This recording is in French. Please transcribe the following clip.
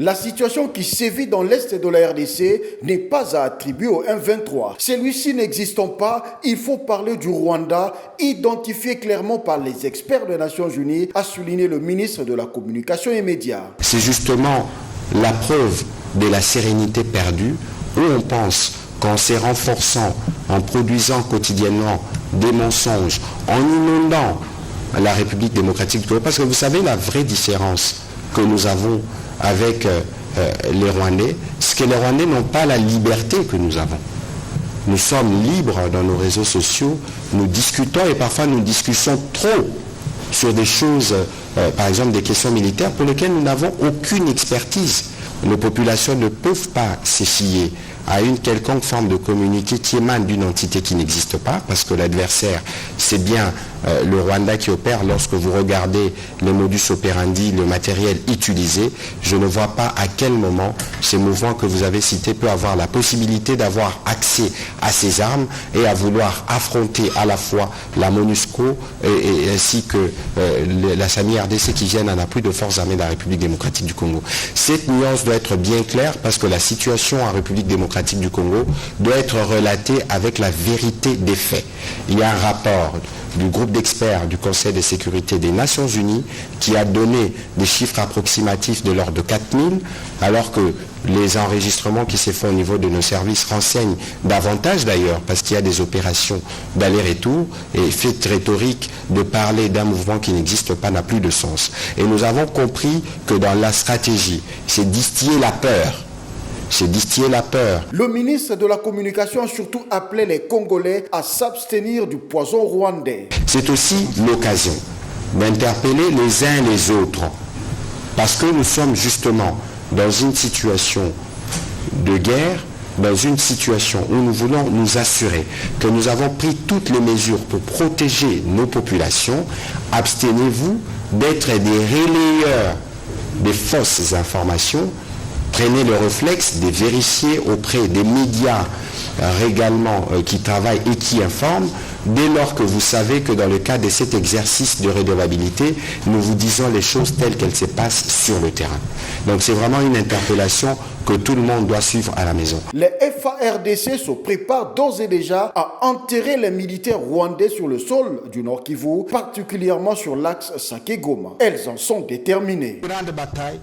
La situation qui sévit dans l'est de la RDC n'est pas à attribuer au M23. Celui-ci n'existant pas, il faut parler du Rwanda, identifié clairement par les experts des Nations Unies, a souligné le ministre de la Communication et Médias. C'est justement la preuve de la sérénité perdue où on pense qu'en se renforçant, en produisant quotidiennement des mensonges, en inondant la République démocratique du Congo, parce que vous savez la vraie différence que nous avons avec les Rwandais, c'est que les Rwandais n'ont pas la liberté que nous avons. Nous sommes libres dans nos réseaux sociaux, nous discutons et parfois nous discutons trop sur des choses, par exemple des questions militaires pour lesquelles nous n'avons aucune expertise. Nos populations ne peuvent pas se fier à une quelconque forme de communiqué qui émane d'une entité qui n'existe pas, parce que l'adversaire, c'est bien le Rwanda qui opère. Lorsque vous regardez le modus operandi, le matériel utilisé, je ne vois pas à quel moment ces mouvements que vous avez cités peut avoir la possibilité d'avoir accès à ces armes et à vouloir affronter à la fois la MONUSCO et ainsi que la SAMI RDC qui viennent en appui de forces armées de la République démocratique du Congo. Cette nuance doit être bien claire parce que la situation en République démocratique du Congo doit être relatée avec la vérité des faits. Il y a un rapport du groupe d'experts du Conseil de sécurité des Nations Unies qui a donné des chiffres approximatifs de l'ordre de 4000, alors que les enregistrements qui se font au niveau de nos services renseignent davantage d'ailleurs, parce qu'il y a des opérations d'aller-retour, et fait rhétorique de parler d'un mouvement qui n'existe pas n'a plus de sens. Et nous avons compris que dans la stratégie, c'est distiller la peur. C'est distiller la peur. Le ministre de la Communication a surtout appelé les Congolais à s'abstenir du poison rwandais. C'est aussi l'occasion d'interpeller les uns les autres, parce que nous sommes justement dans une situation de guerre, dans une situation où nous voulons nous assurer que nous avons pris toutes les mesures pour protéger nos populations. Abstenez-vous d'être des relayeurs des fausses informations. Prenez le réflexe de vérifier auprès des médias régalement qui travaillent et qui informent, dès lors que vous savez que dans le cadre de cet exercice de redevabilité, nous vous disons les choses telles qu'elles se passent sur le terrain. Donc c'est vraiment une interpellation que tout le monde doit suivre à la maison. Les FARDC se préparent d'ores et déjà à enterrer les militaires rwandais sur le sol du Nord Kivu, particulièrement sur l'axe Sake-Goma. Elles en sont déterminées. Grande bataille